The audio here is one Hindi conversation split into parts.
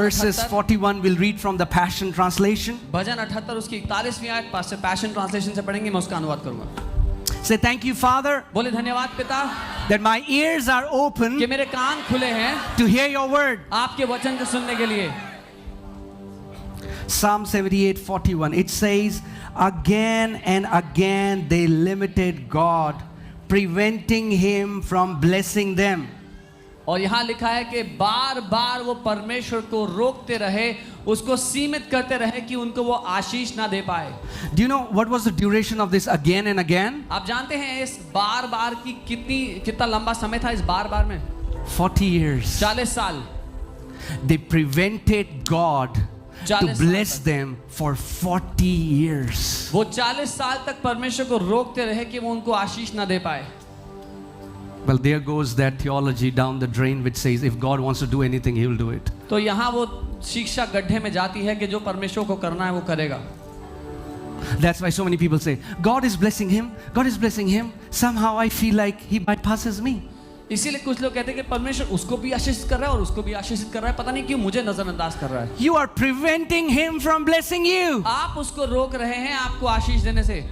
verses 41 we'll read from the Passion Translation. भजन 78 उसकी 41वीं आयत पास पैशन ट्रांसलेशन से पढ़ेंगे, मैं उसका अनुवाद करूंगा। Say, thank you, Father, बोले धन्यवाद पिता that my ears are open कि मेरे कान खुले हैं to hear your word. आपके वचन को सुनने के लिए। Psalm 78:41, it says, again and again they limited God, preventing him from blessing them. और यहाँ लिखा है कि बार बार वो परमेश्वर को रोकते रहे, उसको सीमित करते रहे कि उनको वो आशीष ना दे पाए। Do you know what was the duration of this again and again? आप जानते हैं इस बार बार की कितना लंबा समय था इस बार बार में? 40 years. 40 साल। They prevented God to bless them for 40 years. वो 40 साल तक परमेश्वर को रोकते रहे कि वो उनको आशीष ना दे पाए। Well, there goes that theology down the drain which says if God wants to do anything, he will do it. तो यहाँ वो शिक्षा गड्ढे में जाती है कि जो परमेश्वर को करना है वो करेगा। That's why so many people say, God is blessing him, God is blessing him. Somehow I feel like he bypasses me. इसीलिए कुछ लोग कहते हैं कि परमेश्वर उसको भी आशीषित कर रहा है और उसको भी आशीषित कर रहा है, पता नहीं क्यों मुझे नजरअंदाज कर रहा है। You are preventing him from blessing you. आप उसको रोक रहे हैं आपको आशीष देने से।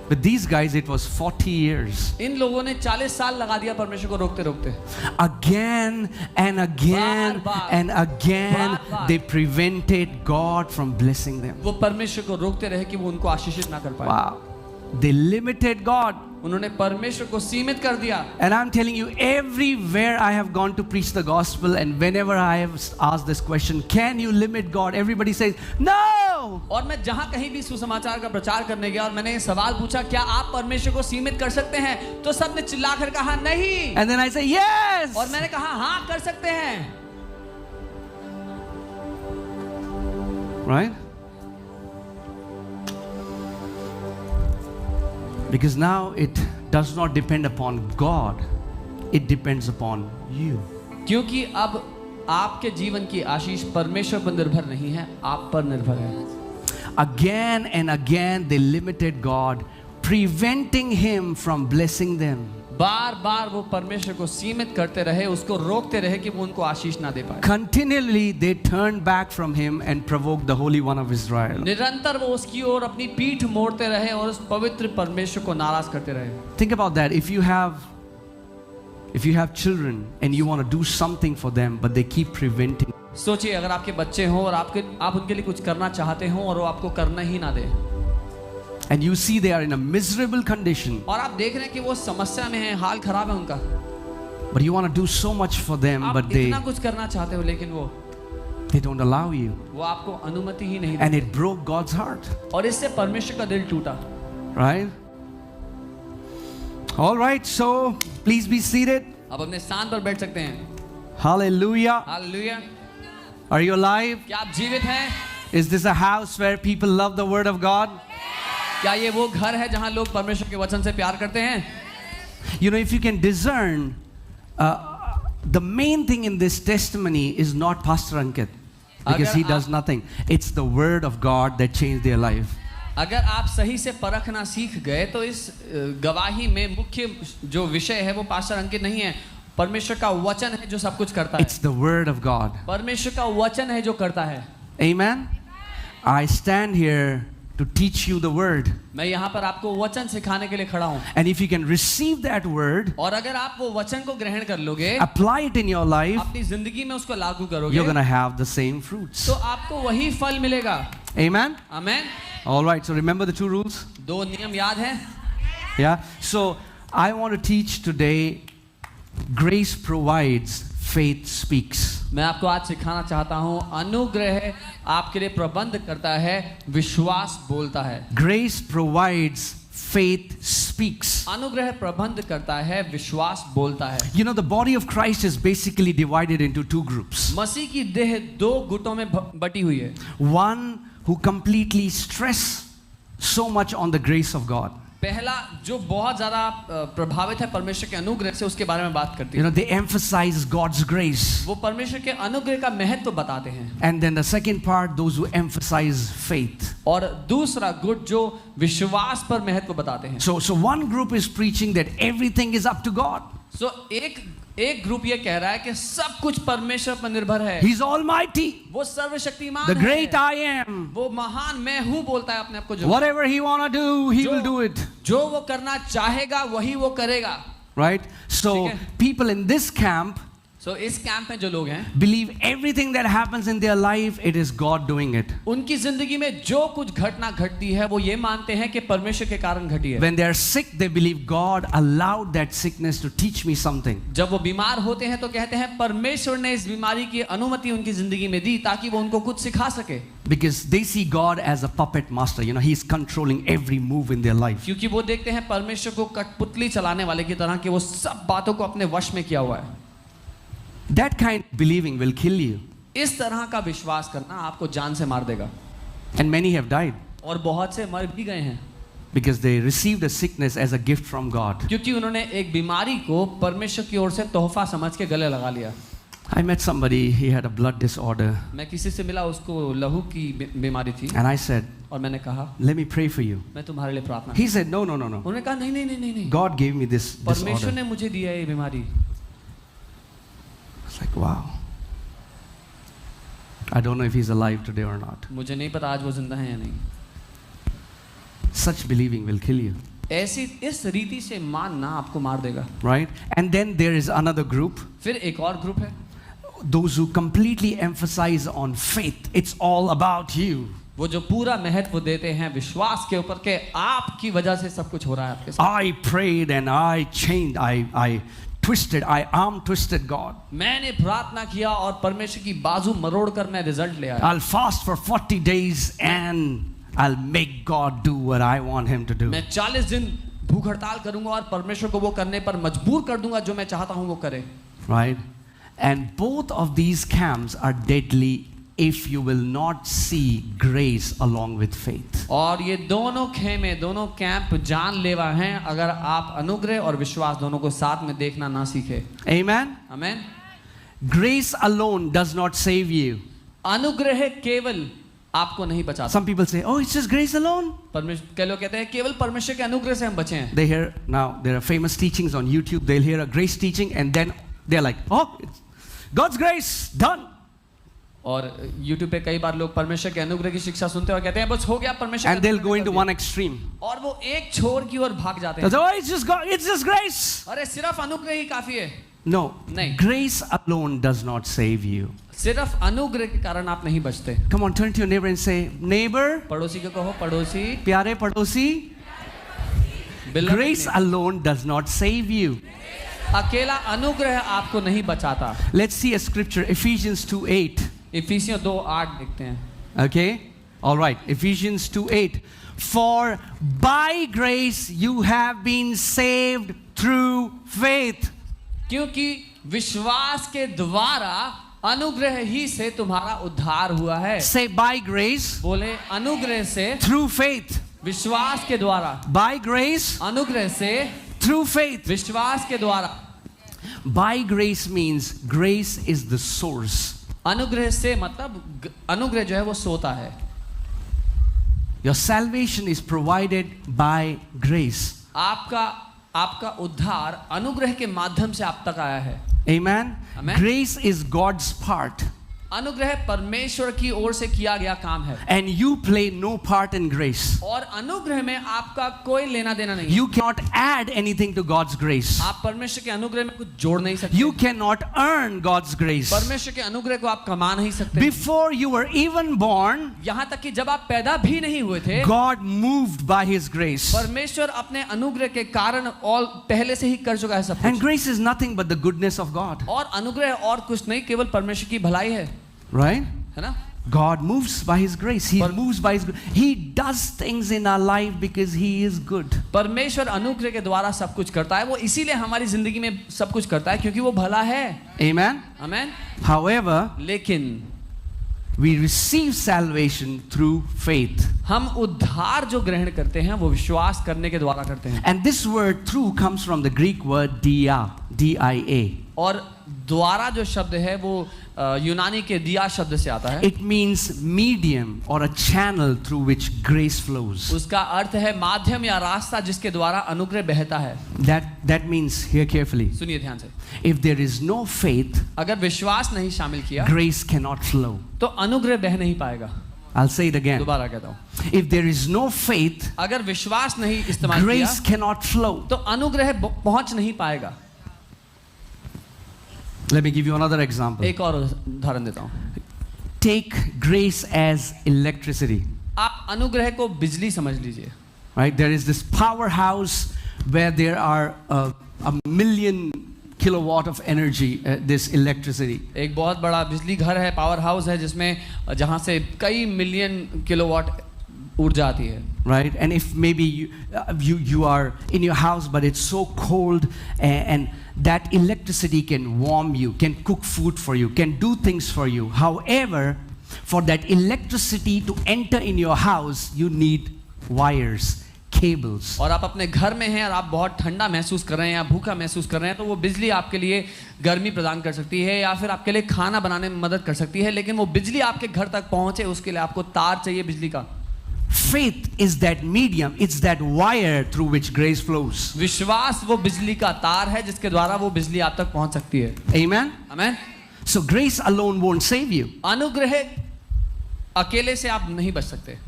With these guys it was 40 years. इन लोगों ने 40 साल लगा दिया परमेश्वर को रोकते रोकते। Again and again and again they prevented God from blessing them. वो परमेश्वर को रोकते रहे कि वो उनको आशीषित ना कर पाए। Wow. They limited God. उन्होंने परमेश्वर को सीमित कर दिया। And I'm telling you, everywhere I have gone to preach the gospel and whenever I have asked this question, can you limit God? Everybody says, no! और मैं जहाँ कहीं भी सुसमाचार का प्रचार करने गया और मैंने ये सवाल पूछा, क्या आप परमेश्वर को सीमित कर सकते हैं? तो सबने चिल्लाकर कहा नहीं। And then I say, yes! और मैंने कहा हाँ कर सकते हैं। Right? Because now it does not depend upon God, it depends upon you. क्योंकि अब आपके जीवन की आशीष परमेश्वर पर निर्भर नहीं है, आप पर निर्भर है। Again and again they limited God, preventing him from blessing them. बार बार वो परमेश्वर को सीमित करते रहे, उसको रोकते रहे कि वो उनको आशीष ना दे पाए। Continually they turned back from him and provoked the Holy One of Israel. निरंतर वो उसकी ओर अपनी पीठ मोड़ते रहे और उस पवित्र परमेश्वर को नाराज करते रहे। Think about that. If you have children and you want to do something for them but they keep preventing. सोचिए अगर आपके बच्चे हों और आप उनके लिए कुछ करना चाहते हो और वो आपको करना ही ना दे। And you see they are in a miserable condition. और आप देख रहे हैं कि वो समस्या में है, हाल खराब है उनका। But you want to do so much for them, but आप इतना कुछ करना चाहते हो लेकिन they don't allow you. वो आपको अनुमति ही नहीं And देते। it broke God's heart. और इससे परमेश्वर का दिल टूटा। Right? All right, so please be seated. अब अपने स्थान पर बैठ सकते हैं। Hallelujah. Hallelujah. Are you alive? क्या आप जीवित हैं? Is this a house where people love the word of God? क्या ये वो घर है जहां लोग परमेश्वर के वचन से प्यार करते हैं? You know, if you can discern, the main thing in this testimony is not Pastor Ankit, because he does nothing. It's the word of God that changed their life. अगर आप सही से परखना सीख गए तो इस गवाही में मुख्य जो विषय है वो पास्टर अंकित नहीं है, परमेश्वर का वचन है जो सब कुछ करता है। It's the word of God. परमेश्वर का वचन है जो करता है। Amen. I stand here to teach you the word. मैं यहाँ पर आपको वचन सिखाने के लिए खड़ा हूँ। And if you can receive that word, और अगर आप वो वचन को ग्रहण कर लोगे, apply it in your life, अपनी जिंदगी में उसको लागू करोगे, you're going to have the same fruits. तो आपको वही फल मिलेगा। Amen. Amen. All right, so remember the 2 rules? 2 नियम याद हैं? Yeah. So I want to teach today, grace provides, faith speaks. मैं आपको आज सिखाना चाहता हूँ, अनुग्रह आपके लिए प्रबंध करता है, विश्वास बोलता है। Grace provides, faith speaks. अनुग्रह प्रबंध करता है, विश्वास बोलता है। You know, the body of Christ is basically divided into 2 groups. मसीह की देह 2 गुटों में बटी हुई है। One who completely stress so much on the grace of God. पहला जो बहुत ज़्यादा प्रभावित है परमेश्वर के अनुग्रह से, उसके बारे में बात करती है। You know, they emphasize God's grace. वो परमेश्वर के अनुग्रह का महत्व बताते हैं। And then the second part, those who emphasize faith. और दूसरा गुट जो विश्वास पर महत्व बताते हैं। So one group is preaching that everything is up to God. सो एक ग्रुप ये कह रहा है कि सब कुछ परमेश्वर पर निर्भर है, He's almighty, वो सर्वशक्तिमान the great है, I am. वो महान मैं हूँ बोलता है अपने आप को, जो Whatever he wanna do, he will do it. जो वो करना चाहेगा वही वो करेगा. Right? So ठीक है. people in this camp सो इस कैंप में जो लोग हैं, believe everything that happens in their life, it is God doing it. उनकी जिंदगी में जो कुछ घटना घटती है वो ये मानते हैं कि परमेश्वर के कारण घटी है. When they are sick, they believe God allowed that sickness to teach me something. जब वो बीमार होते हैं तो कहते हैं परमेश्वर ने इस बीमारी की अनुमति उनकी जिंदगी में दी ताकि वो उनको कुछ सिखा सके. Because they see God as a puppet master. You know, He's controlling every move in their life. क्योंकि वो देखते हैं परमेश्वर को कठपुतली चलाने वाले की तरह कि वो सब बातों को अपने वश में किया हुआ है. That kind of believing will kill you. इस तरह का विश्वास करना आपको जान से मार देगा. And many have died और बहुत से मर भी गए हैं because they received a sickness as a gift from God. क्योंकि उन्होंने एक बीमारी को परमेश्वर की ओर से तोहफा समझ के गले लगा लिया. I met somebody, he had a blood disorder, मैं किसी से मिला, उसको लहू की बीमारी थी, and I said, और मैंने कहा let me pray for you. मैं तुम्हारे लिए प्रार्थना. He said, no. उन्होंने कहा नहीं नहीं नहीं नहीं नहीं, God gave me this परमेश्वर disorder. ने मुझे दिया ये बीमारी. It's like, wow. I don't know if he's alive today or not. मुझे नहीं पता आज वो जिंदा है या नहीं. Such believing will kill you. ऐसी इस रीति से मानना आपको मार देगा. Right? And then there is another group, फिर एक और ग्रुप है, those who completely emphasize on faith. It's all about you. वो जो पूरा महत्व देते हैं विश्वास के ऊपर के आपकी वजह से सब कुछ हो रहा है आपके साथ. I prayed and I changed. I twisted. I arm twisted God. मैंने प्रार्थना किया और परमेश्वर की बाजू मरोड़ कर मैं रिजल्ट ले आया. I'll fast for 40 days and I'll make God do what I want him to do. मैं 40 दिन भूख हड़ताल करूंगा और परमेश्वर को वो करने पर मजबूर कर दूंगा जो मैं चाहता हूं वो करे. Right? And both of these camps are deadly if you will not see grace along with faith. और ये दोनों खेमे, दोनों कैंप जानलेवा हैं अगर आप अनुग्रह और विश्वास दोनों को साथ में देखना ना सीखे. Amen? Amen. Grace alone does not save you. अनुग्रह केवल आपको नहीं बचाता. Some people say, oh, it's just grace alone. परमेश्वर के लोग कहते हैं केवल परमेश्वर के अनुग्रह से हम बचे हैं. They hear, now there are famous teachings on YouTube. They'll hear a grace teaching and then they're like, oh, it's God's grace, done. और YouTube पे कई बार लोग परमेश्वर के अनुग्रह की शिक्षा सुनते हैं और कहते हैं बस हो गया परमेश्वर. And they'll go into one extreme. और वो एक छोर की ओर भाग जाते They'll हैं. say, oh, it's just God, it's just grace. अरे सिर्फ अनुग्रह ही काफी है. No, नहीं. grace alone does not save you. सिर्फ अनुग्रह के कारण आप नहीं बचते. Come on, turn to your neighbor and say, neighbor, पड़ोसी को कहो, पड़ोसी, प्यारे पड़ोसी, Beloved grace neighbor. alone does not save you. अकेला अनुग्रह आपको नहीं बचाता. Let's see a scripture, Ephesians 2:8. इफिसियों 2:8 देखते हैं. Okay? All right, Ephesians 2:8. For by grace you have been saved through faith. क्योंकि विश्वास के द्वारा अनुग्रह ही से तुम्हारा उद्धार हुआ है. Say by grace, बोले अनुग्रह से, through faith. विश्वास के द्वारा. By grace, अनुग्रह से, through faith. विश्वास के द्वारा. By grace means grace is the source. अनुग्रह से मतलब अनुग्रह जो है वो सोता है. Your salvation is provided by grace. आपका उद्धार अनुग्रह के माध्यम से आप तक आया है. Amen? Amen. Grace is God's part. अनुग्रह परमेश्वर की ओर से किया गया काम है. And you play no part in grace. और अनुग्रह में आपका कोई लेना देना नहीं. You cannot add anything to God's grace. आप परमेश्वर के अनुग्रह में कुछ जोड़ नहीं सकते. You cannot earn God's grace. परमेश्वर के अनुग्रह को आप कमा नहीं सकते. Before you were even born, यहाँ तक कि जब आप पैदा भी नहीं हुए थे, God moved by His grace. परमेश्वर अपने अनुग्रह के कारण और पहले से ही कर चुका है सब And कुछ. grace is nothing but the goodness of God. और अनुग्रह और कुछ नहीं, केवल परमेश्वर की भलाई है. Right? है ना? God moves by His grace. He moves by His grace. He does things in our life because He is good. परमेश्वर अनुग्रह के द्वारा सब कुछ करता है. वो इसीलिए हमारी जिंदगी में सब कुछ करता है क्योंकि वो भला है. Amen? आमेन. However, लेकिन we receive salvation through faith. हम उद्धार जो ग्रहण करते हैं वो विश्वास करने के द्वारा करते हैं. And this word through comes from the Greek word dia, D-I-A. और द्वारा जो शब्द है वो यूनानी के दिया शब्द से आता है. It means medium or a channel through which grace flows. उसका अर्थ है माध्यम या रास्ता जिसके द्वारा अनुग्रह बहता है. That means, hear carefully, सुनिए ध्यान से, if there is no faith, अगर विश्वास नहीं शामिल किया grace cannot flow. तो अनुग्रह बह नहीं पाएगा. I'll say it again. दोबारा कहता हूँ, If there is no faith, अगर विश्वास नहीं इस्तेमाल किया grace cannot flow. तो अनुग्रह पहुंच नहीं पाएगा. Let me give you another example. एक और उदाहरण देता हूँ. Take grace as electricity. आप अनुग्रह को बिजली समझ लीजिए. Right? There is this powerhouse where there are a million kilowatt of energy, this electricity. एक बहुत बड़ा बिजली घर है, पावर हाउस है, जिसमें जहाँ से कई मिलियन किलोवाट ऊर्जा आती है. Right? And if maybe you are in your house but it's so cold, and that electricity can warm you, can cook food for you, can do things for you. However, for that electricity to enter in your house, you need wires, cables. और आप अपने घर में हैं और आप बहुत ठंडा महसूस कर रहे हैं या भूखा महसूस कर रहे हैं, तो वो बिजली आपके लिए गर्मी प्रदान कर सकती है या फिर आपके लिए खाना बनाने में मदद कर सकती है. लेकिन वो बिजली आपके घर तक पहुंचे उसके लिए आपको तार चाहिए बिजली का. Faith is that medium, it's that wire through which grace flows. विश्वास वो बिजली का तार है जिसके द्वारा वो बिजली आप तक पहुंच सकती है. Amen? Amen. So grace alone won't save you. अनुग्रह अकेले से आप नहीं बच सकते.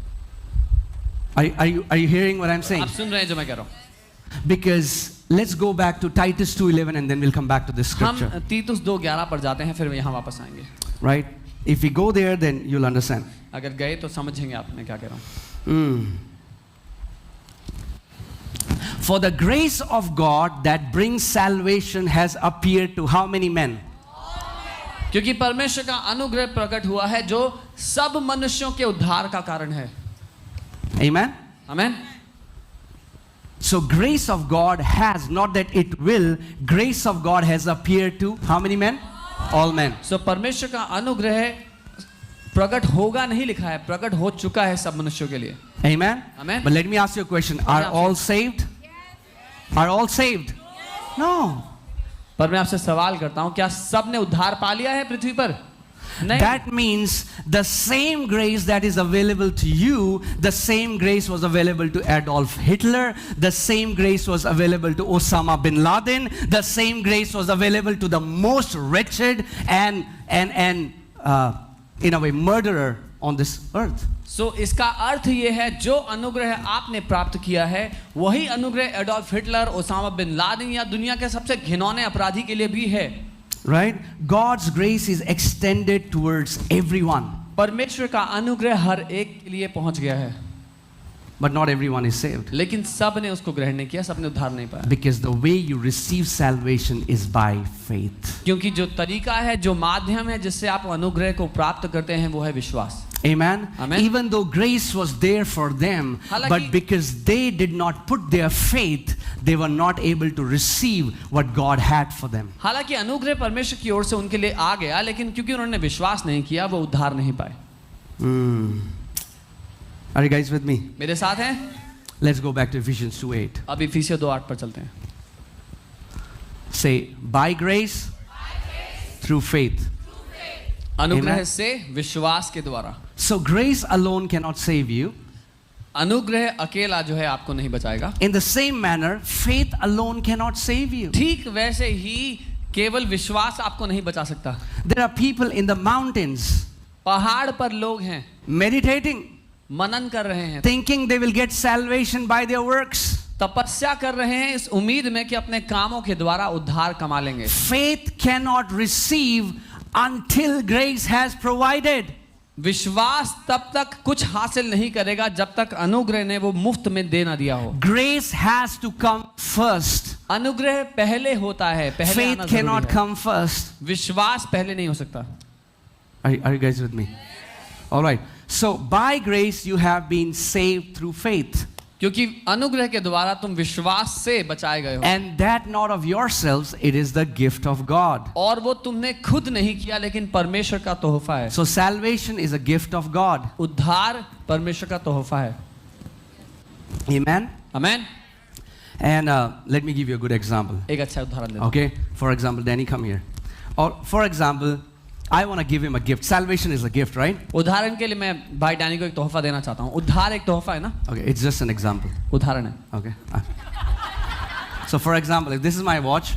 Are you hearing what I'm saying? आप सुन रहे हैं जो मैं कह रहा हूं. Because let's go back to Titus 2:11 and then we'll come back to this scripture. हम तीतुस 2:11 पर जाते हैं, फिर यहाँ वापस आएंगे. Right? If we go there, then you'll understand. अगर गए तो समझेंगे आप मैं क्या कह रहा हूँ. For the grace of God that brings salvation has appeared to how many men? क्योंकि परमेश्वर का अनुग्रह प्रकट हुआ है जो सब मनुष्यों के उद्धार का कारण है. Amen? Amen. So grace of God has, not that it will, grace of God has appeared to how many men? All men. So परमेश्वर का अनुग्रह प्रकट होगा नहीं लिखा है, प्रकट हो चुका है सब मनुष्यों के लिए. Amen? Amen. But let me ask you a question. Are all saved? Are all saved? No. पर मैं आपसे सवाल करता हूं, क्या सब ने उद्धार पा लिया है पृथ्वी पर? नहीं. That means the same grace that is available to you, the same grace was available to Adolf Hitler, the same grace was available to Osama bin Laden, the same grace was available to the most wretched and in a way murderer on this earth. So इसका अर्थ ये है जो अनुग्रह आपने प्राप्त किया है वही अनुग्रह Adolf Hitler, Osama bin Laden या दुनिया के सबसे घिनौने अपराधी के लिए भी है. Right? God's grace is extended towards everyone. परमेश्वर का अनुग्रह हर एक के लिए पहुंच गया है. But not everyone is saved. लेकिन सब ने उसको ग्रहण नहीं किया, सब ने उद्धार नहीं पाया. Because the way you receive salvation is by faith. क्योंकि जो तरीका है, जो माध्यम है जिससे आप अनुग्रह को प्राप्त करते हैं वो है विश्वास. Amen? Amen. Even though grace was there for them, but because they did not put their faith, they were not able to receive what God had for them. हालांकि अनुग्रह परमेश्वर की ओर से उनके लिए आ गया, लेकिन क्योंकि उन्होंने विश्वास नहीं किया वो उद्धार नहीं पाए. Are you guys with me? मेरे साथ हैं? Let's go back to Ephesians 2:8. अब इफिसियों 2:8 पर चलते हैं. Say, by grace, through faith. अनुग्रह Amen. से विश्वास के द्वारा. So grace alone cannot save you. अनुग्रह अकेला जो है आपको नहीं बचाएगा. In the same manner, faith alone cannot save you. ठीक वैसे ही केवल विश्वास आपको नहीं बचा सकता. There are people in the mountains पहाड़ पर लोग हैं, meditating, मनन कर रहे हैं, thinking they will get salvation by their works. तपस्या कर रहे हैं इस उम्मीद में कि अपने कामों के द्वारा उद्धार कमा लेंगे. Faith cannot receive until grace has provided. विश्वास तब तक कुछ हासिल नहीं करेगा जब तक अनुग्रह ने वो मुफ्त में दे ना दिया हो. Grace has to come first. अनुग्रह पहले होता है, पहले Faith आना cannot जरूरी है. come first. विश्वास पहले नहीं हो सकता. Are you guys with me? All right. So by grace you have been saved through faith. क्योंकि अनुग्रह के द्वारा तुम विश्वास से बचाए गए हो. And that not of yourselves, it is the gift of God. और वो तुमने खुद नहीं किया लेकिन परमेश्वर का तोहफा है. So salvation is a gift of God. उद्धार परमेश्वर का तोहफा है. Amen? Amen. And let me give you a good example. एक अच्छा उदाहरण देता हूं. Okay? For example, Danny, come here. Or, for example, I want to give him a gift. Salvation is a gift, right? उदाहरण के लिए मैं भाई डैनी को एक तोहफा देना चाहता हूँ. उद्धार एक तोहफा है ना? Okay, it's just an example. उदाहरण है. Okay. So, for example, if this is my watch,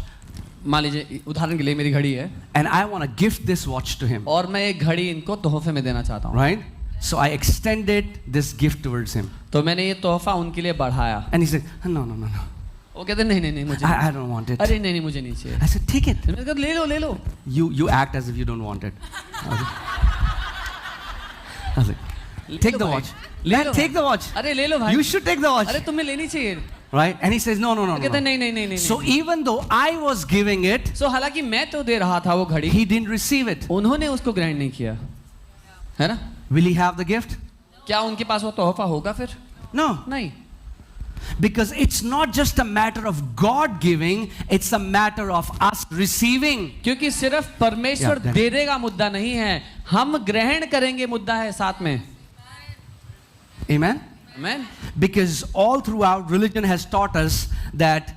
मान लीजिए उदाहरण के लिए मेरी घड़ी है and I want to gift this watch to him, और मैं एक घड़ी इनको तोहफे में देना चाहता हूँ. right? So I extended this gift towards him. तो मैंने ये तोहफा उनके लिए बढ़ाया. And he said, no, no, no, no. वो कहते नहीं मुझे I don't want it. अरे नहीं मुझे नहीं चाहिए. I said, take it. मैंने कहा ले लो. You act as if you don't want it. I was like, take the watch. Man, take the watch. अरे ले लो भाई. You should take the watch. अरे तुम्हें लेनी चाहिए. Right? And he says, no. कहते नहीं. So even though I was giving it, So हालांकि मैं तो दे रहा था वो घड़ी, he didn't receive it. उन्होंने उसको ग्रहण नहीं किया, है ना? Will he have the gift? क्या उनके पास वो तोहफा होगा फिर? No. नहीं. Because it's not just a matter of God giving, it's a matter of us receiving. क्योंकि सिर्फ परमेश्वर Yeah, देने का मुद्दा नहीं है, हम ग्रहण करेंगे मुद्दा है साथ में. Amen? Amen. Because all throughout religion has taught us that,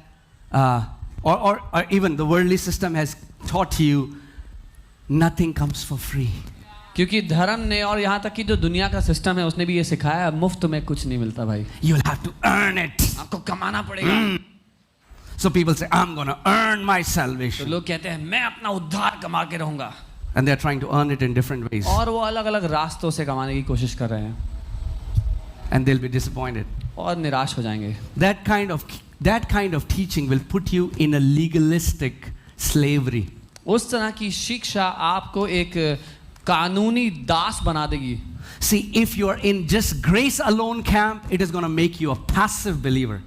or even the worldly system has taught you, nothing comes for free. क्योंकि धर्म ने और यहाँ तक कि जो दुनिया का सिस्टम है उसने भी ये सिखाया मुफ्त में कुछ नहीं मिलता भाई. You'll have to earn it. आपको कमाना पड़ेगा. So people say, I'm going to earn my तो salvation. लोग कहते हैं मैं अपना उद्धार कमा के रहूंगा. And they're trying to earn it in different ways. और वो अलग अलग रास्तों से कमाने की कोशिश कर रहे हैं And they'll be disappointed. और निराश हो जाएंगे. That kind of teaching will put you in a legalistic slavery. उस तरह की शिक्षा आपको एक कानूनी दास बना देगी. See, if you're in just grace alone camp, it is going to make you a passive believer.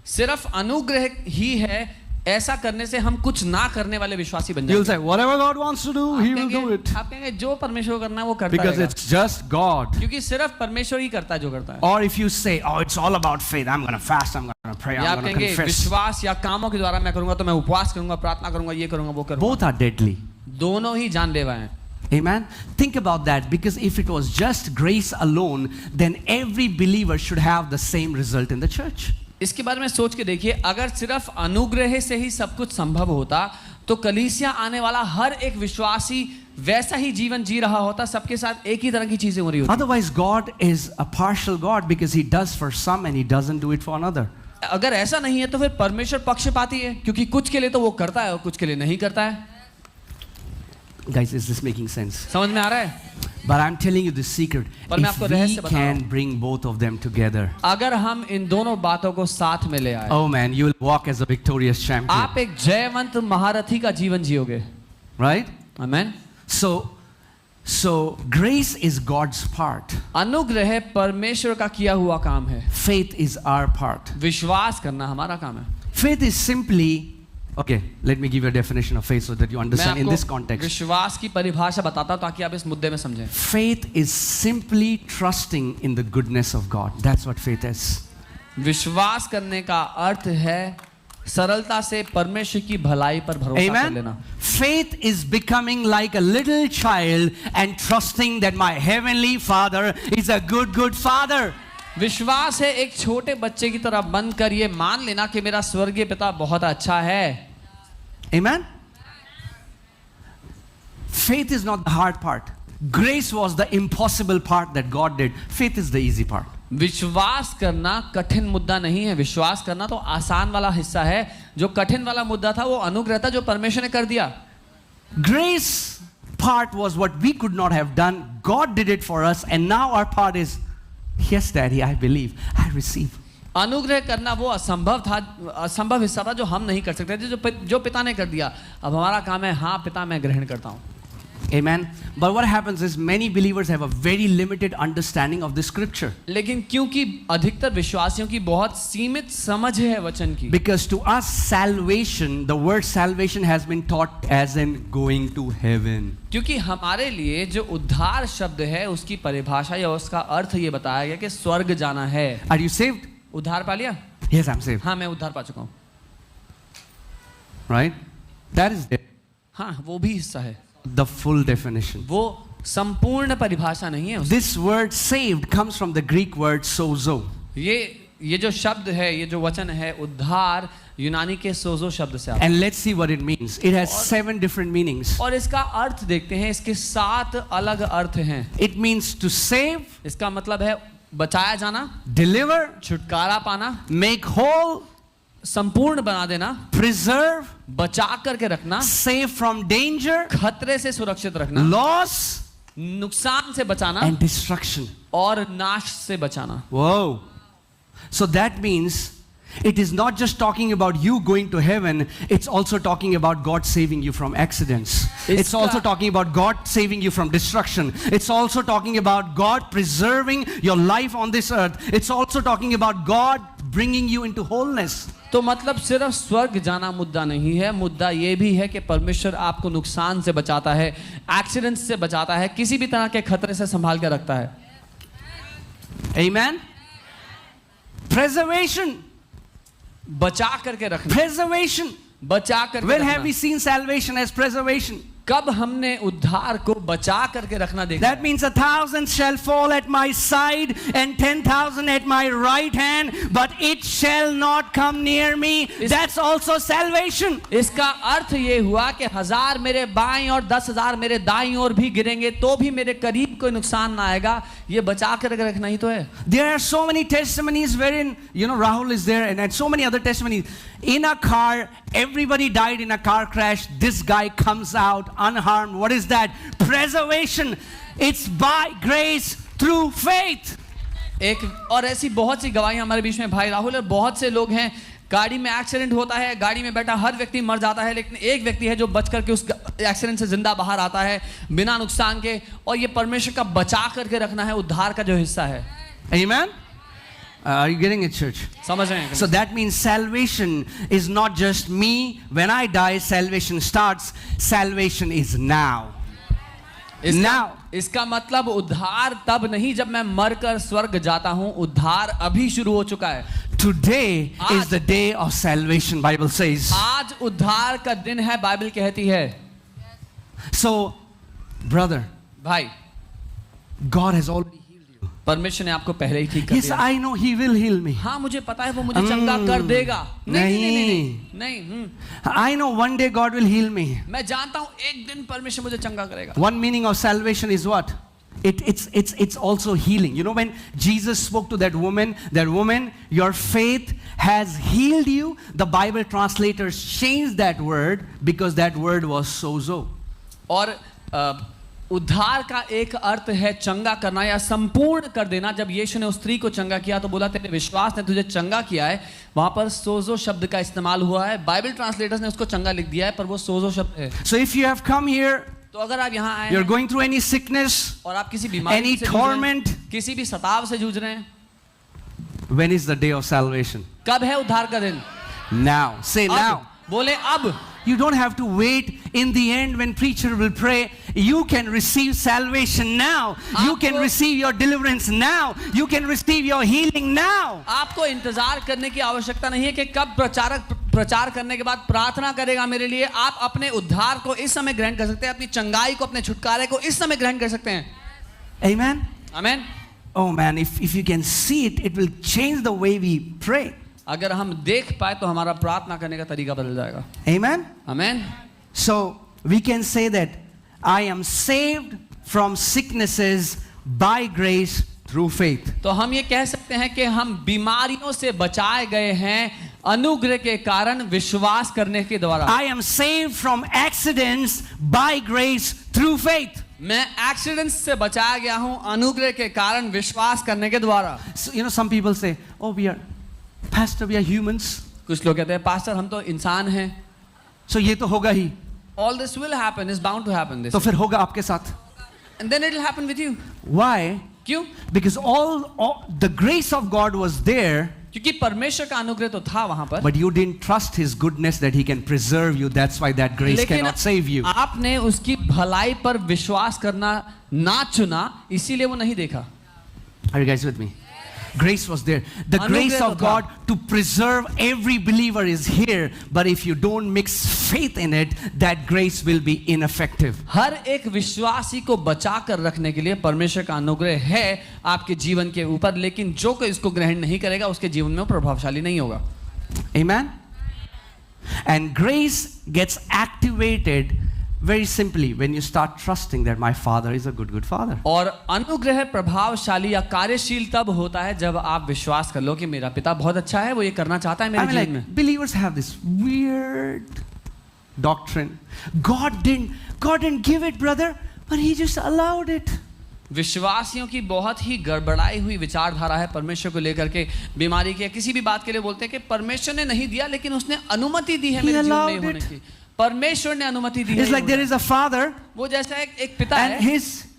सिर्फ अनुग्रह ही है, ऐसा करने से हम कुछ ना करने वाले विश्वासी बन You'll जाएंगे. say, whatever God wants to do, He will do it. आप कहेंगे जो परमेश्वर को करना है वो करता Because रहेगा. it's just God. क्योंकि सिर्फ परमेश्वर ही करता है जो करता है. Or if you say, oh, it's all about faith, I'm going to fast, I'm going to pray, या I'm आप going to कहेंगे confess. विश्वास या कामों के द्वारा मैं करूंगा तो मैं उपवास करूंगा, प्रार्थना करूंगा, ये करूंगा, वो करूंगा. Both are deadly. दोनों ही जानलेवा हैं. Amen? Think about that, because if it was just grace alone, then every believer should have the same result in the church. इसके बारे में सोच के देखिए, अगर सिर्फ अनुग्रह से ही सब कुछ संभव होता तो कलीसिया आने वाला हर एक विश्वासी वैसा ही जीवन जी रहा होता, सबके साथ एक ही तरह की चीजें हो रही होती. Otherwise, God is a partial God because He does for some and He doesn't do it for another. अगर ऐसा नहीं है तो फिर परमेश्वर पक्षपाती है, क्योंकि कुछ के लिए तो वो करता है और कुछ के लिए नहीं करता है. Guys, is this making sense? समझ में आ रहा है? But I'm telling you the secret. पर मैं आपको If we रहस्य बता रहा can bring both of them together, अगर हम इन दोनों बातों को साथ में ले आए, oh man, you will walk as a victorious champion. आप एक जयवंत महारथी का जीवन जियोगे. Right? Amen. So grace is God's part. अनुग्रह परमेश्वर का किया हुआ काम है. Faith is our part. विश्वास करना हमारा काम है. Faith is simply, okay, let me give you a definition of faith so that you मैं understand in this आपको context. विश्वास की परिभाषा बताता हूं ताकि आप इस मुद्दे में समझें. Faith is simply trusting in the goodness of God. That's what faith is. विश्वास करने का अर्थ है सरलता से परमेश्वर की भलाई पर भरोसा कर लेना. Amen. Faith is becoming like a little child and trusting that my heavenly Father is a good Father. विश्वास है एक छोटे बच्चे की तरह बनकर ये मान लेना कि मेरा स्वर्गीय पिता बहुत अच्छा है. Amen. Faith is not the hard part. Grace was the impossible part that God did. Faith is the easy part. विश्वास करना कठिन मुद्दा नहीं है. विश्वास करना तो आसान वाला हिस्सा है. जो कठिन वाला मुद्दा था वो अनुग्रह था जो परमेश्वर ने कर दिया. Grace part was what we could not have done. God did it for us, and now our part is, yes, Daddy, I believe, I receive. अनुग्रह करना वो असंभव था, असंभव हिस्सा था जो हम नहीं कर सकते थे, जो पिता ने कर दिया. अब हमारा काम है, हाँ पिता मैं ग्रहण करता हूँ. Amen. But what happens is many believers have a very limited understanding of the scripture. लेकिन क्योंकि अधिकतर विश्वासियों की बहुत सीमित समझ है वचन की. Because to us salvation, the word salvation has been taught as in going to heaven. क्योंकि हमारे लिए जो उद्धार शब्द है उसकी परिभाषा या उसका अर्थ ये बताया गया कि स्वर्ग जाना है. Are you saved? उद्धार पा लिया? Yes, I'm saved. हाँ मैं उद्धार पा चुका हूँ. Right? That is it. हाँ वो भी हिस्सा है. The full definition. वो संपूर्ण परिभाषा नहीं है उसकी. This word saved comes from the Greek word sozo. ये जो शब्द है, ये जो वचन है उद्धार, यूनानी के सोजो शब्द से आता है। And let's see what it means. It has 7 different meanings. और इसका अर्थ देखते हैं, इसके 7 अलग अर्थ हैं। It means to save, इसका मतलब है बचाया जाना, deliver, छुटकारा पाना, make whole, संपूर्ण बना देना, preserve, बचा करके रखना, save from danger, खतरे से सुरक्षित रखना, loss, नुकसान से बचाना and destruction. और नाश से बचाना। Whoa. So that means it is not just talking about you going to heaven, it's also talking about God saving you from accidents. It's also talking about God saving you from destruction. It's also talking about God preserving your life on this earth. It's also talking about God bringing you into wholeness. तो मतलब सिर्फ स्वर्ग जाना मुद्दा नहीं है, मुद्दा ये भी है कि परमेश्वर आपको नुकसान से बचाता है, एक्सीडेंट से बचाता है, किसी भी तरह के खतरे से संभाल कर रखता है। Amen? Preservation. बचा करके रखना, Preservation. बचा करके When have रखना। we seen salvation as preservation? कब हमने उद्धार को बचा करके रखना देखा? That means 1,000 shall fall at my side and 10,000 at my right hand, but it shall not come near me. That's also salvation. इसका अर्थ ये हुआ कि 1000 मेरे बाएं और 10,000 मेरे दाईं ओर भी गिरेंगे तो भी मेरे करीब कोई नुकसान ना आएगा। ये बचा करके रखना ही तो है। There are so many testimonies wherein, Rahul is there and so many other testimonies. In a car, everybody died in a car crash. This guy comes out unharmed. What is that? Preservation. It's by grace through faith. एक और ऐसी बहुत सी गवाहियां हमारे बीच में भाई राहुल और बहुत से लोग हैं, गाड़ी में एक्सीडेंट होता है, गाड़ी में बैठा हर व्यक्ति मर जाता है, लेकिन एक व्यक्ति है जो बच करके उस एक्सीडेंट से जिंदा बाहर आता है बिना नुकसान के, और ये परमेश्वर का बचा करके रखना है, उद्धार का जो हिस्सा है। Amen? Are you getting it, church? समझ रहे हैं? So that means salvation is not just me. When I die, salvation starts. Salvation is now. Now. इसका मतलब उद्धार तब नहीं जब मैं मरकर स्वर्ग जाता हूं, उद्धार अभी शुरू हो चुका है। Today is the day of salvation, Bible says. आज उद्धार का दिन है, बाइबल कहती है। So, brother, भाई, God has already healed you. परमेश्वर ने आपको पहले ही ठीक कर Yes, दिया। I know He will heal me. हाँ, मुझे पता है वो मुझे चंगा कर देगा। नहीं। I know one day God will heal me. मैं जानता हूँ एक दिन परमेश्वर मुझे चंगा करेगा। One meaning of salvation is what? It's also healing. When Jesus spoke to that woman, your faith has healed you. The Bible translators changed that word because that word was sozo. और उद्धार का एक अर्थ है चंगा करना या संपूर्ण कर देना। जब यीशु ने उस स्त्री को चंगा किया तो बोला तेरे विश्वास ने तुझे चंगा किया है। वहां पर सोजो शब्द का इस्तेमाल हुआ है। बाइबल ट्रांसलेटर्स ने उसको चंगा लिख दिया है, पर वो सोजो शब्द है। So if you have come here, तो अगर आप यहाँ आए you're going through any sickness, और आप किसी बीमारी any से जूझ रहे हैं, torment, किसी भी सताव से जूझ रहे हैं, when is the day of salvation? कब है उद्धार का दिन? Now. Say now. बोले अब। You don't have to wait in the end when preacher will pray. You can receive salvation now. You can receive your deliverance now. You can receive your healing now. आपको इंतजार करने की आवश्यकता नहीं है कि कब प्रचार करने के बाद प्रार्थना करेगा मेरे लिए। आप अपने उद्धार को इस समय ग्रहण कर सकते हैं, अपनी चंगाई को, अपने छुटकारे को इस समय ग्रहण कर सकते हैं। Amen? Amen. Oh man, if you can see it, it will change the way we pray. अगर हम देख पाए तो हमारा प्रार्थना करने का तरीका बदल जाएगा। Amen? Amen. So we can say that I am saved from sicknesses by grace through faith. तो हम ये कह सकते हैं कि हम बीमारियों से बचाए गए हैं अनुग्रह के कारण विश्वास करने के द्वारा। I am saved from accidents by grace through faith. मैं एक्सीडेंट से बचाया गया हूं अनुग्रह के कारण विश्वास करने के द्वारा। So, some people say, oh, Pastor, we are humans. कुछ लोग कहते हैं पास्टर हम तो इंसान हैं। So ये तो होगा ही। All this will happen, is bound to happen this. तो फिर होगा आपके साथ। And then it will happen with you. Why? क्यों? Because all the grace of God was there. क्योंकि परमेश्वर का अनुग्रह तो था वहां पर। But you didn't trust His goodness that He can preserve you. That's why that grace cannot save you. आपने उसकी भलाई पर विश्वास करना ना चुना, इसीलिए वो नहीं देखा। Are you guys with me? Grace was there. The grace of God to preserve every believer is here. But if you don't mix faith in it, that grace will be ineffective. हर एक विश्वासी को बचा कर रखने के लिए परमेश्वर का अनुग्रह है आपके जीवन के ऊपर, लेकिन जो कोई इसको ग्रहण नहीं करेगा उसके जीवन में वो प्रभावशाली नहीं होगा। Amen? And grace gets activated very simply when you start trusting that my Father is a good Father. और अनुग्रह प्रभावशाली या कार्यशील तब होता है जब आप विश्वास कर लो कि मेरा पिता बहुत अच्छा है, वो ये करना चाहता है I मेरे mean, जीवन में. like, believers have this weird doctrine. God didn't give it, brother, but He just allowed it. विश्वासियों की बहुत ही गड़बड़ाई हुई विचारधारा है परमेश्वर को लेकर के. बीमारी के या किसी भी बात के लिए बोलते हैं कि परमेश्वर ने नहीं दिया लेकिन उसने अनुमति दी है He मेरे जीवन में allowed होने it. की. परमेश्वर ने अनुमति दी है. It's like there is a father, वो जैसा एक पिता and है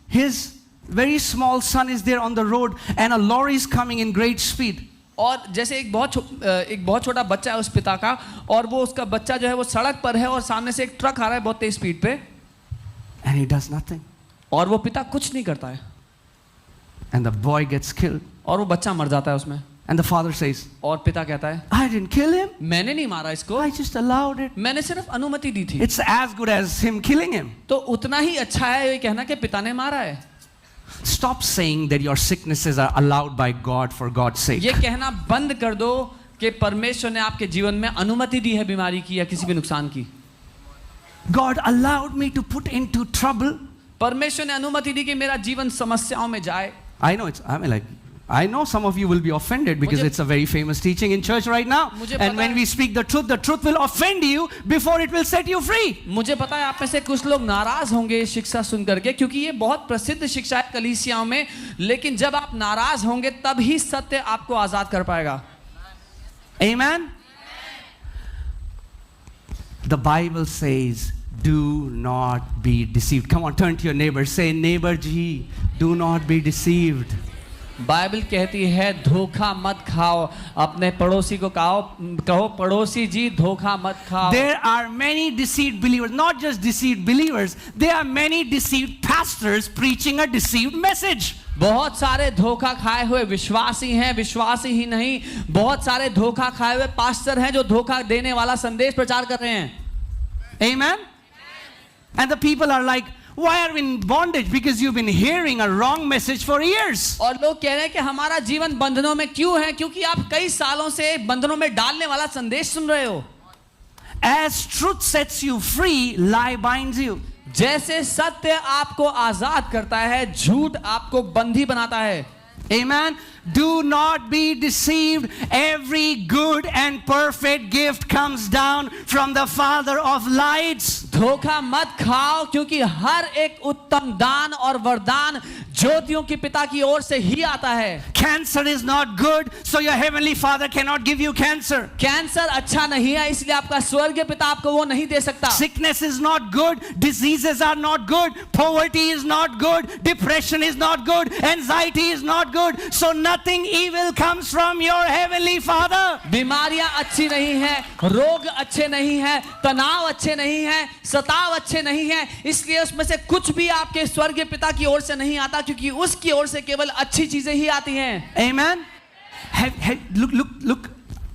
his very small son is there on the road, and a lorry is coming in great speed. और जैसे एक बहुत छोटा बच्चा है उस पिता का, और वो उसका बच्चा जो है वो सड़क पर है और सामने से एक ट्रक आ रहा है बहुत तेज स्पीड पे, And he does nothing. और वो पिता कुछ नहीं करता है And the boy gets killed. और वो बच्चा मर जाता है उसमें. And the father says, और पिता कहता है I didn't kill him. मैंने नहीं मारा इसको, I just allowed it. मैंने सिर्फ अनुमति दी थी. It's as good as him killing him. तो उतना ही अच्छा है ये कहना कि पिता ने मारा है. Stop saying that your sicknesses are allowed by God for God's sake. ये कहना बंद कर दो कि परमेश्वर ने आपके जीवन में अनुमति दी है बीमारी की या किसी भी नुकसान की. God allowed me to put into trouble. परमेश्वर ने अनुमति दी कि मेरा जीवन समस्याओं में जाए. I know some of you will be offended because it's a very famous teaching in church right now. And when we speak the truth will offend you before it will set you free. मुझे पता है आप में से कुछ लोग नाराज होंगे शिक्षा सुन करके, क्योंकि ये बहुत प्रसिद्ध शिक्षा है कलीसियाओं में. लेकिन जब आप नाराज होंगे तब ही सत्य आपको आजाद कर पाएगा. Amen. The Bible says, do not be deceived. Come on, turn to your neighbor. Say, neighbor G, do not be deceived. Bible कहती है धोखा मत खाओ. अपने पड़ोसी को कहो पड़ोसी जी धोखा मत खाओ. There are many deceived believers, not just deceived believers. There are many deceived pastors preaching a deceived message. बहुत सारे धोखा खाए हुए विश्वासी हैं. विश्वासी ही नहीं, बहुत सारे धोखा खाए हुए पास्टर हैं जो धोखा देने वाला संदेश प्रचार कर रहे हैं. Amen. And the people are like, why are we in bondage? Because you've been hearing a wrong message for years. और लोग कह रहे हैं कि हमारा जीवन बंधनों में क्यों है, क्योंकि आप कई सालों से बंधनों में डालने वाला संदेश सुन रहे हो. As truth sets you free, lie binds you. जैसे सत्य आपको आजाद करता है, झूठ आपको बंधी बनाता है. Amen. Do not be deceived. Every good and perfect gift comes down from the Father of lights. धोखा मत खाओ, क्योंकि हर एक उत्तम दान और वरदान ज्योतियों के पिता की ओर से ही आता है. Cancer is not good, so your heavenly Father cannot give you cancer. Cancer अच्छा नहीं है, इसलिए आपका स्वर्गीय पिता आपको वो नहीं दे सकता. Sickness is not good, diseases are not good, poverty is not good, depression is not good, anxiety is not good, so nothing evil comes from your heavenly Father. बीमारियां अच्छी नहीं है, रोग अच्छे नहीं है, तनाव अच्छे नहीं है, सताव अच्छे नहीं है, इसलिए उसमें से कुछ भी आपके स्वर्गीय पिता की ओर से नहीं आता, क्योंकि उसकी ओर से केवल अच्छी चीजें ही आती हैं. Amen. Look,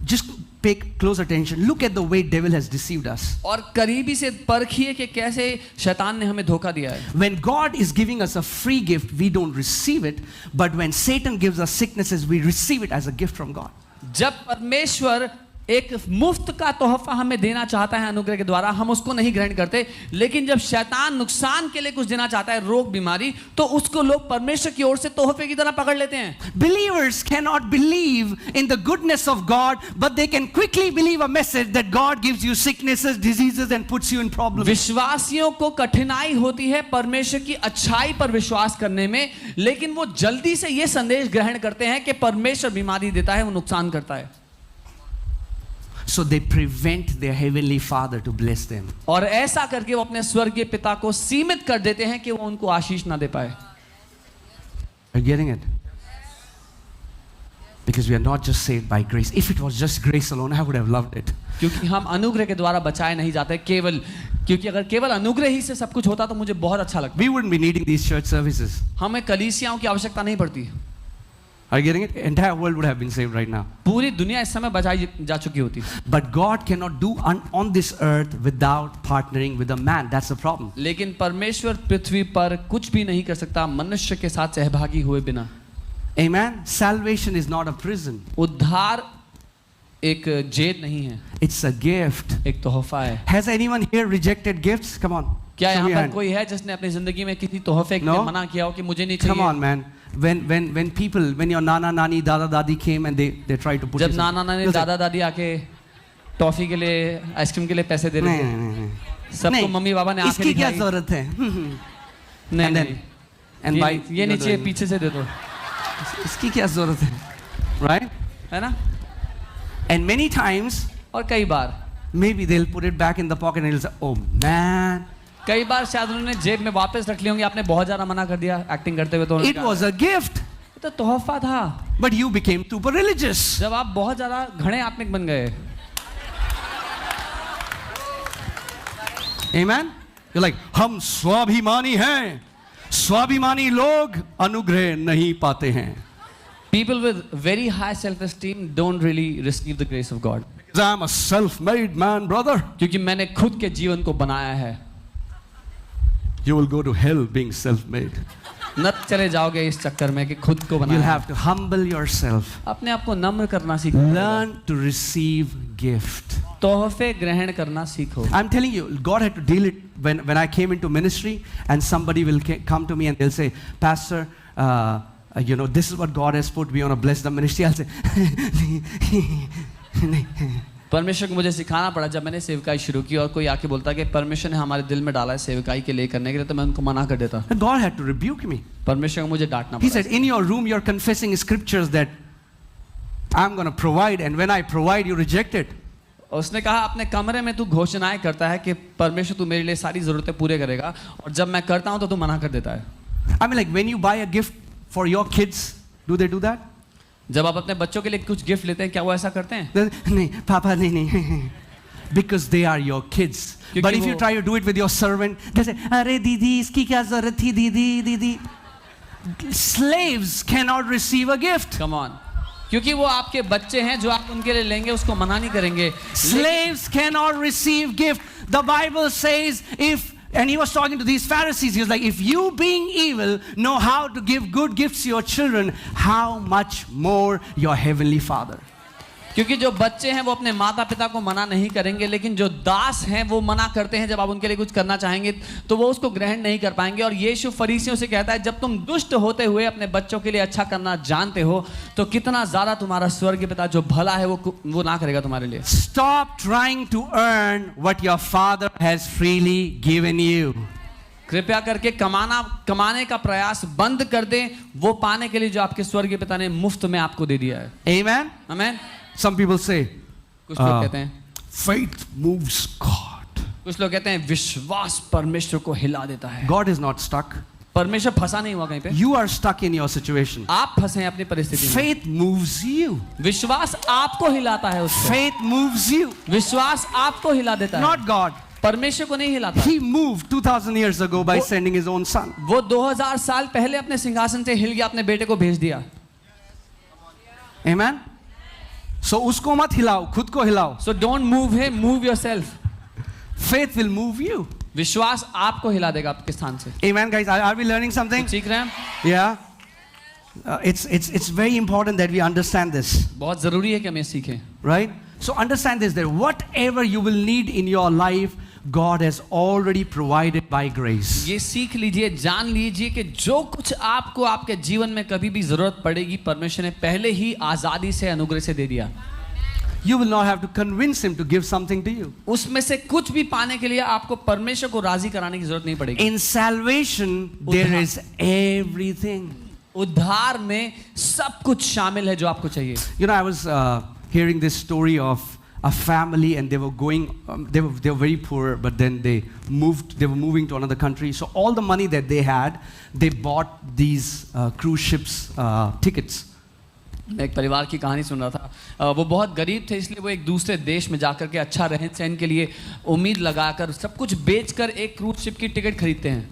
just pay close attention. Look at the way devil has deceived us. और करीबी से परखिए कि कैसे शैतान ने हमें धोखा दिया है. When God is giving us a free gift, we don't receive it, but when Satan gives us sicknesses, we receive it as a gift from God. जब परमेश्वर एक मुफ्त का तोहफा हमें देना चाहता है अनुग्रह के द्वारा, हम उसको नहीं ग्रहण करते. लेकिन जब शैतान नुकसान के लिए कुछ देना चाहता है, रोग बीमारी, तो उसको लोग परमेश्वर की ओर से तोहफे की तरह पकड़ लेते हैं. Believers cannot believe in the goodness of God, but they can quickly believe a message that God gives you sicknesses, diseases and puts you in problems. विश्वासियों को कठिनाई होती है परमेश्वर की अच्छाई पर विश्वास करने में, लेकिन वो जल्दी से ये संदेश ग्रहण करते हैं कि परमेश्वर बीमारी देता है, वो नुकसान करता है. So they prevent their heavenly Father to bless them. और ऐसा करके वो अपने स्वर्गीय पिता को सीमित कर देते हैं कि वो उनको आशीष ना दे पाए. Are you getting it? Because we are not just saved by grace. If it was just grace alone, I would have loved it. क्योंकि हम अनुग्रह के द्वारा बचाए नहीं जाते केवल, क्योंकि अगर केवल अनुग्रह ही से सब कुछ होता तो मुझे बहुत अच्छा लगता. We wouldn't be needing these church services. हमें कलीसियाओं की आवश्यकता नहीं पड़ती. Are you getting it? Entire world would have been saved right now. पूरी दुनिया इस समय बचाई जा चुकी होती. But God cannot do on this earth without partnering with a man. That's the problem. लेकिन परमेश्वर पृथ्वी पर कुछ भी नहीं कर सकता मनुष्य के साथ सहभागी हुए बिना. Amen. Salvation is not a prison. उद्धार एक जेद नहीं है, It's a gift. एक तोहफा है। Has anyone here rejected gifts? Come on. क्या Show यहाँ me your पर hand. कोई है जिसने अपनी जिंदगी में किसी तोहफे के No? लिए मना किया हो कि मुझे नहीं Come चाहिए? on, man. When people, when your nana, nani, dada, dadi came and they tried to put जब you नाना नानी You'll say, दादा दादी आके टॉफी के लिए, आइसक्रीम के लिए पैसे दे नहीं रहे नहीं थे, नहीं सबको नहीं, मम्मी पापा ने आंखें इसकी क्या दिखाई। जरूरत है? नहीं And then- नहीं, And by ये नहीं चाहिए, पीछे से दे दो, इसकी क्या जरूरत है? Right? है ना? And many times और कई बार maybe they'll put it back in the pocket and they'll say, oh man, कई बार शायद उन्होंने जेब में वापस रख ली होंगी, आपने बहुत ज्यादा मना कर दिया एक्टिंग करते हुए, तो उन्होंने it कहा, was a gift, ये तो तोहफा था। but you became super religious. जब आप बहुत ज्यादा घणे आत्मिक बन गए, Amen? You're like, हम स्वाभिमानी हैं, स्वाभिमानी लोग अनुग्रह नहीं पाते हैं. people with very high self-esteem don't really receive the grace of God. Because I'm a self-made man, brother. क्योंकि मैंने खुद के जीवन को बनाया है। You will go to hell being self-made. न चले जाओगे इस चक्कर में कि खुद को You'll बनाया है। have to humble yourself. अपने आप को नम्र करना सीखो, Learn to receive gift. तोहफे ग्रहण करना सीखो। I'm telling you, God had to deal it when I came into ministry, and somebody will come to me and they'll say, Pastor, you know, this is what God has put. We want to bless the ministry. I'll say, परमेश्वर को मुझे सिखाना पड़ा जब मैंने सेवकाई शुरू की और कोई आके बोलता कि परमेश्वर ने हमारे दिल में डाला है सेवकाई के लिए करने के लिए, तो मैं उनको मना कर देता। and God had to rebuke me. परमेश्वर को मुझे डांटना He पड़ा। said, in your room, you're confessing scriptures that I'm going to provide, and when I provide, you reject it. और उसने कहा अपने कमरे में तू घोषणाएं करता है कि परमेश्वर तू मेरे लिए सारी जरूरतें पूरे करेगा, और जब मैं करता हूं तो तू मना कर देता है। I mean, like when you buy a gift for your kids, do they do that? जब आप अपने बच्चों के लिए कुछ गिफ्ट लेते हैं, क्या वो ऐसा करते हैं? नहीं, पापा नहीं. Because they are your kids. But if you try to do it with your servant, they say, अरे दीदी इसकी क्या जरूरत थी दीदी. Slaves cannot receive a gift. Come on, क्योंकि वो आपके बच्चे हैं, जो आप उनके लिए लेंगे उसको मना नहीं करेंगे। Slaves cannot receive gift. The Bible says and he was talking to these Pharisees, he was like, if you being evil know how to give good gifts to your children, how much more your heavenly Father. क्योंकि जो बच्चे हैं वो अपने माता पिता को मना नहीं करेंगे, लेकिन जो दास हैं वो मना करते हैं। जब आप उनके लिए कुछ करना चाहेंगे तो वो उसको ग्रहण नहीं कर पाएंगे। और यीशु फरीसियों से कहता है, जब तुम दुष्ट होते हुए अपने बच्चों के लिए अच्छा करना जानते हो, तो कितना ज्यादा तुम्हारा स्वर्गीय पिता जो भला है वो ना करेगा तुम्हारे लिए। Stop trying to earn what your Father has freely given you. कृपया करके कमाने का प्रयास बंद कर दें, वो पाने के लिए जो आपके स्वर्गीय पिता ने मुफ्त में आपको दे दिया है। Amen? आमीन। Some people say, कुछ लोग कहते हैं faith moves God. कुछ लोग कहते हैं विश्वास परमेश्वर को हिला देता है। God is not stuck. परमेश्वर फंसा नहीं हुआ कहीं पे। You are stuck in your situation. आप फंसे हैं अपनी परिस्थिति में। Faith moves you. विश्वास आपको हिलाता है उसको। Faith moves you. विश्वास आपको हिला देता है, Not God. परमेश्वर को नहीं हिलाता। He moved 2000 years ago by sending his own son. वो 2000 साल पहले अपने सिंहासन से हिल गया, अपने बेटे को भेज दिया। Amen? So उसको मत हिलाओ, खुद को हिलाओ. So don't move him, move yourself. Faith will move you. विश्वास आपको हिला देगा आपके स्थान से। Amen, guys. Are we learning something? सीख रहे हैं? Yeah. It's very important that we understand this, बहुत जरूरी है कि हम ये सीखें। right? So understand this, that whatever you will need in your life, God has already provided by grace. ये सीख लीजिए, जान लीजिए कि जो कुछ आपको आपके जीवन में कभी भी जरूरत पड़ेगी, परमेश्वर ने पहले ही आजादी से अनुग्रह से दे दिया। You will not have to convince him to give something to you. उसमें से कुछ भी पाने के लिए आपको परमेश्वर को राजी कराने की जरूरत नहीं पड़ेगी। In salvation, there is everything. उद्धार में सब कुछ शामिल है जो आपको चाहिए। You know, I was hearing this story of a family, and they were going. They were very poor, but then they were moving to another country. So all the money that they had, they bought these cruise ships tickets. मैं एक परिवार की कहानी सुन रहा था। वो बहुत गरीब थे, इसलिए वो एक दूसरे देश में जाकर के अच्छा रहन सहन के लिए उम्मीद लगाकर सब कुछ बेचकर एक क्रूज शिप की टिकट खरीदते हैं।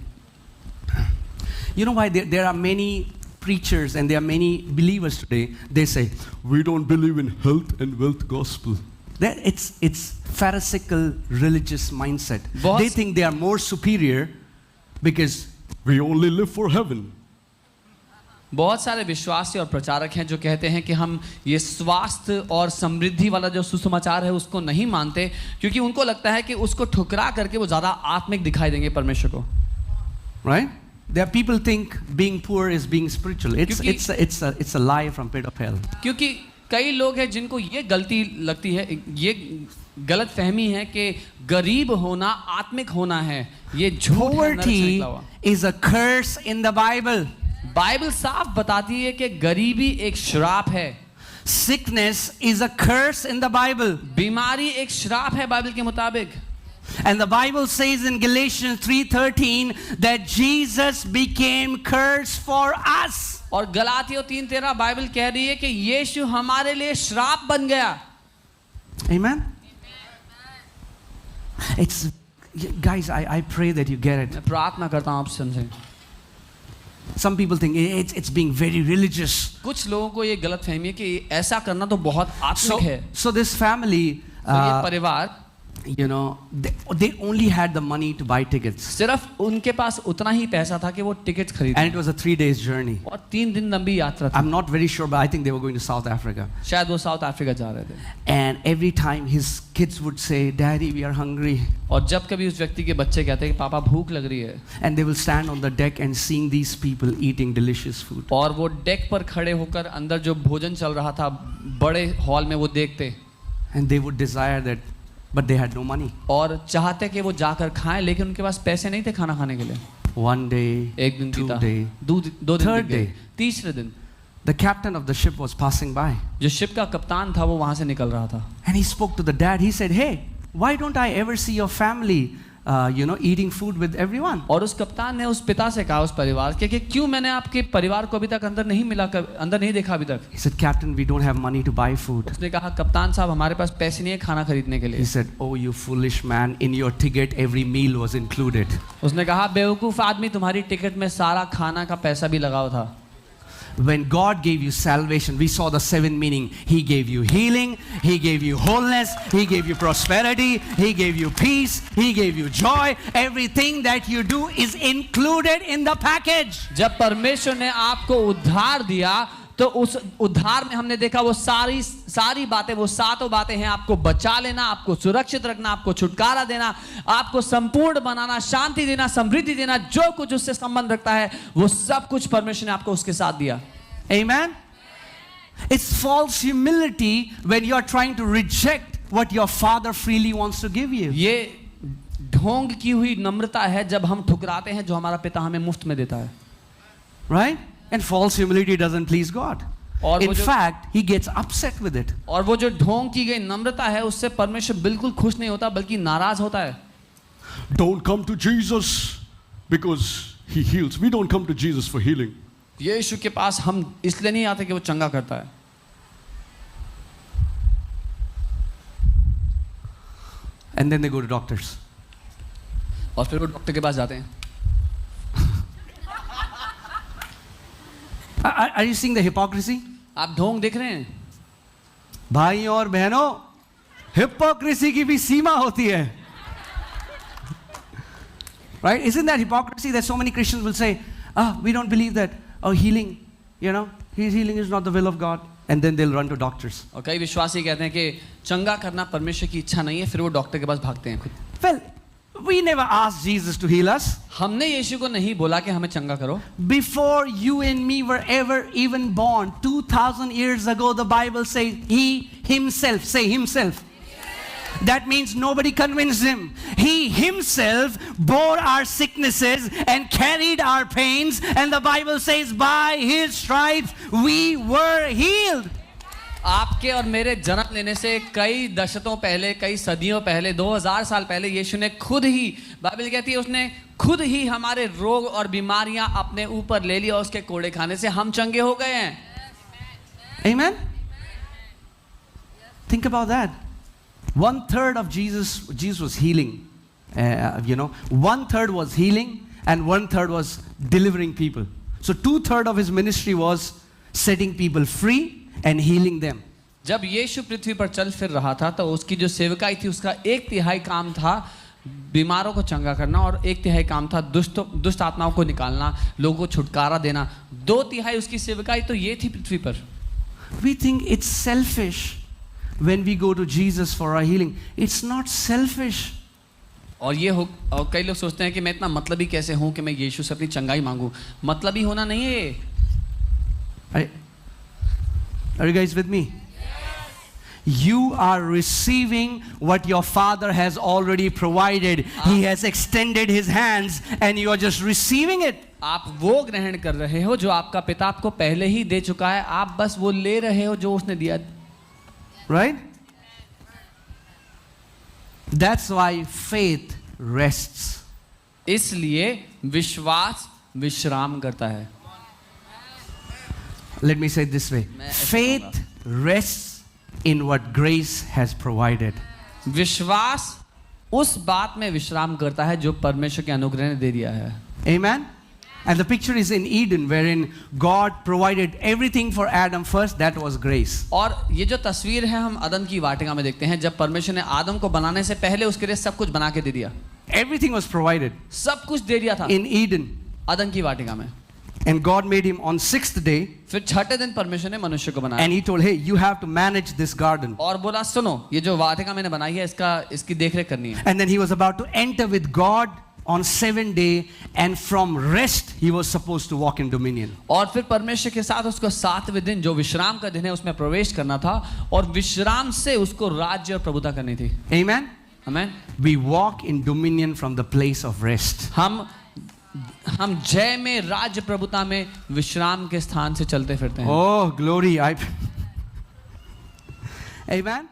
You know why? There are many preachers and there are many believers today. They say, we don't believe in health and wealth gospel. It's pharisaical religious mindset. They think they are more superior because we only live for heaven. बहुत सारे विश्वासी और प्रचारक हैं जो कहते हैं कि हम ये स्वास्थ्य और समृद्धि वाला जो सुसमाचार है उसको नहीं मानते, क्योंकि उनको लगता है कि उसको ठुकरा करके वो ज़्यादा आत्मिक दिखाई देंगे परमेश्वर को. Right? There are people think being poor is being spiritual. It's a lie from pit of hell. क्योंकि कई लोग हैं जिनको ये गलती लगती है, ये गलत फहमी है कि गरीब होना आत्मिक होना है. ये झूठ है, नरक से Poverty निकला हुआ. is a curse in the Bible. Bible साफ बताती है कि गरीबी एक श्राप है. Sickness is a curse in the Bible. बीमारी एक श्राप है बाइबल के मुताबिक. And the Bible says in Galatians 3:13 that Jesus became curse for us. और गलातियों 3:13 बाइबल कह रही है कि यीशु हमारे लिए श्राप बन गया. Amen? It's, guys, I pray that you get it. मैं प्रार्थना करता हूं आप समझें. Some people think it's being very religious. कुछ लोगों को ये गलत फहमी है कि ऐसा करना तो बहुत आत्मिक है. So this family, तो ये परिवार, you know, they only had the money to buy tickets. सिर्फ उनके पास उतना ही पैसा था कि वो टिकट खरीदें. And it was a 3 days journey. और 3 दिन लंबी यात्रा थी. I'm not very sure, but I think they were going to South Africa. शायद वो साउथ अफ्रीका जा रहे थे. And every time his kids would say, "Daddy, we are hungry." और जब कभी उस व्यक्ति के बच्चे कहते हैं कि पापा भूख लग रही है, And they will stand on the deck and seeing these people eating delicious food. और वो डेक पर खड़े होकर अंदर जो भोजन चल रहा था बड़े हॉल में वो देखते, And they would desire that, but they had no money. और चाहते कि वो जाकर खाएं, लेकिन उनके पास पैसे नहीं थे खाना खाने के लिए. One day, एक दिन 2 बीता, day, 2 दिन third बीत गए. day. तीसरे दिन the captain of the ship was passing by. जो शिप का कप्तान था वो वहां से निकल रहा था. And he spoke to the dad. He said, "Hey, why don't I ever see your family, eating food with everyone?" और उस कप्तान ने उस पिता से कहा, उस परिवार के, कि क्यों मैंने आपके परिवार को अभी तक अंदर नहीं देखा अभी तक. He said, "Captain, we don't have money to buy food." उसने कहा, कप्तान साहब हमारे पास पैसे नहीं है खाना खरीदने के He लिए. said, "Oh, you foolish man, in your ticket every meal was included." उसने कहा, बेवकूफ आदमी, तुम्हारी टिकट में सारा खाना का पैसा भी लगा हुआ था. When God gave you salvation, we saw the 7 meaning. He gave you healing, He gave you wholeness, He gave you prosperity, He gave you peace, He gave you joy. Everything that you do is included in the package. जब परमेश्वर ने आपको उद्धार दिया तो उस उद्धार में हमने देखा वो सारी बातें, वो 7 बातें हैं. आपको बचा लेना, आपको सुरक्षित रखना, आपको छुटकारा देना, आपको संपूर्ण बनाना, शांति देना, समृद्धि देना, जो कुछ उससे संबंध रखता है वो सब कुछ परमेश्वर ने आपको उसके साथ दिया. Amen? It's false humility when you are trying to reject what your Father freely wants to give you. ये ढोंग की हुई नम्रता है जब हम ठुकराते हैं जो हमारा पिता हमें मुफ्त में देता है. Right? And false humility doesn't please God. और In वो जो- fact, He gets upset with it. और वो जो ढोंग की गई नम्रता है उससे परमेश्वर बिल्कुल खुश नहीं होता बल्कि नाराज होता है. Don't come to Jesus because He heals. We don't come to Jesus for healing. यीशु के पास हम इसलिए नहीं आते कि वो चंगा करता है. And then they go to doctors. और फिर वो डॉक्टर के पास जाते हैं. Are you seeing the hypocrisy? आप ढोंग देख रहे हैं. भाइयों और बहनों, hypocrisy की भी सीमा होती है. Right? Isn't that hypocrisy that so many Christians will say, we don't believe that, healing, His healing is not the will of God. And then they'll run to doctors. और कई विश्वासी कहते हैं कि चंगा करना परमेश्वर की इच्छा नहीं है, फिर वो डॉक्टर के पास भागते हैं खुद. Well, we never asked Jesus to heal us. हमने यीशु को नहीं बोला कि हमें चंगा करो. Before you and me were ever even born, 2,000 years ago, the Bible says He Himself, say Himself. That means nobody convinced Him. He Himself bore our sicknesses and carried our pains. And the Bible says by His stripes we were healed. आपके और मेरे जन्म लेने से कई दशकों पहले, कई सदियों पहले, 2000 साल पहले यीशु ने खुद ही, बाइबल कहती है, उसने खुद ही हमारे रोग और बीमारियां अपने ऊपर ले लिया. उसके कोड़े खाने से हम चंगे हो गए हैं. Amen? Think about that. 1/3 of Jesus was healing. 1/3 was healing and 1/3 was delivering people. So 2/3 of His ministry was setting people free and healing them. जब यीशु पृथ्वी पर चल फिर रहा था तो उसकी जो सेवकाई थी उसका 1/3 काम था बीमारों को चंगा करना और 1/3 काम था दुष्ट आत्माओं को निकालना, लोगों को छुटकारा देना। 2/3 उसकी सेवकाई तो ये थी पृथ्वी पर। We think it's selfish when we go to Jesus for our healing. It's not selfish. और कई लोग सोचते हैं कि मैं इतना मतलबी कैसे हूं कि मैं यीशु से अपनी चंगाई मांगूं। मतलबी होना नहीं है ये। Are you guys with me? You are receiving what your Father has already provided. He has extended His hands and you are just receiving it. आप वो ग्रहण कर रहे हो जो आपका पिता आपको पहले ही दे चुका है, आप बस वो ले रहे हो जो उसने दिया। Right? That's why faith rests. इसलिए विश्वास विश्राम करता है। Let me say it this way. Faith rests in what grace has provided. विश्वास उस बात में विश्राम करता है जो परमेश्वर के अनुग्रह ने दे दिया है। Amen? And the picture is in Eden, wherein God provided everything for Adam first. That was grace. और ये जो तस्वीर है हम अदन की वाटिका में देखते हैं, जब परमेश्वर ने आदम को बनाने से पहले उसके लिए सब कुछ बना के दे दिया। Everything was provided सब कुछ दे दिया था in Eden. अदन की वाटिका में। And God made him on 6th day. फिर 6ठे दिन परमेश्वर ने मनुष्य को बनाया And He told, hey, you have to manage this garden. और बोला सुनो, ये जो वाटिका मैंने बनाई है इसकी देखरेख करनी है। And then he was about to enter with God on 7th day, and from rest he was supposed to walk in dominion. और फिर परमेश्वर के साथ उसको 7वें दिन जो विश्राम का दिन है उसमें प्रवेश करना था, और विश्राम से उसको राज्य और प्रभुता करनी थी। Amen? Amen. We walk in dominion from the place of rest. हम जय में, राज्य प्रभुता में, विश्राम के स्थान से चलते फिरते हैं। Oh, glory. Amen?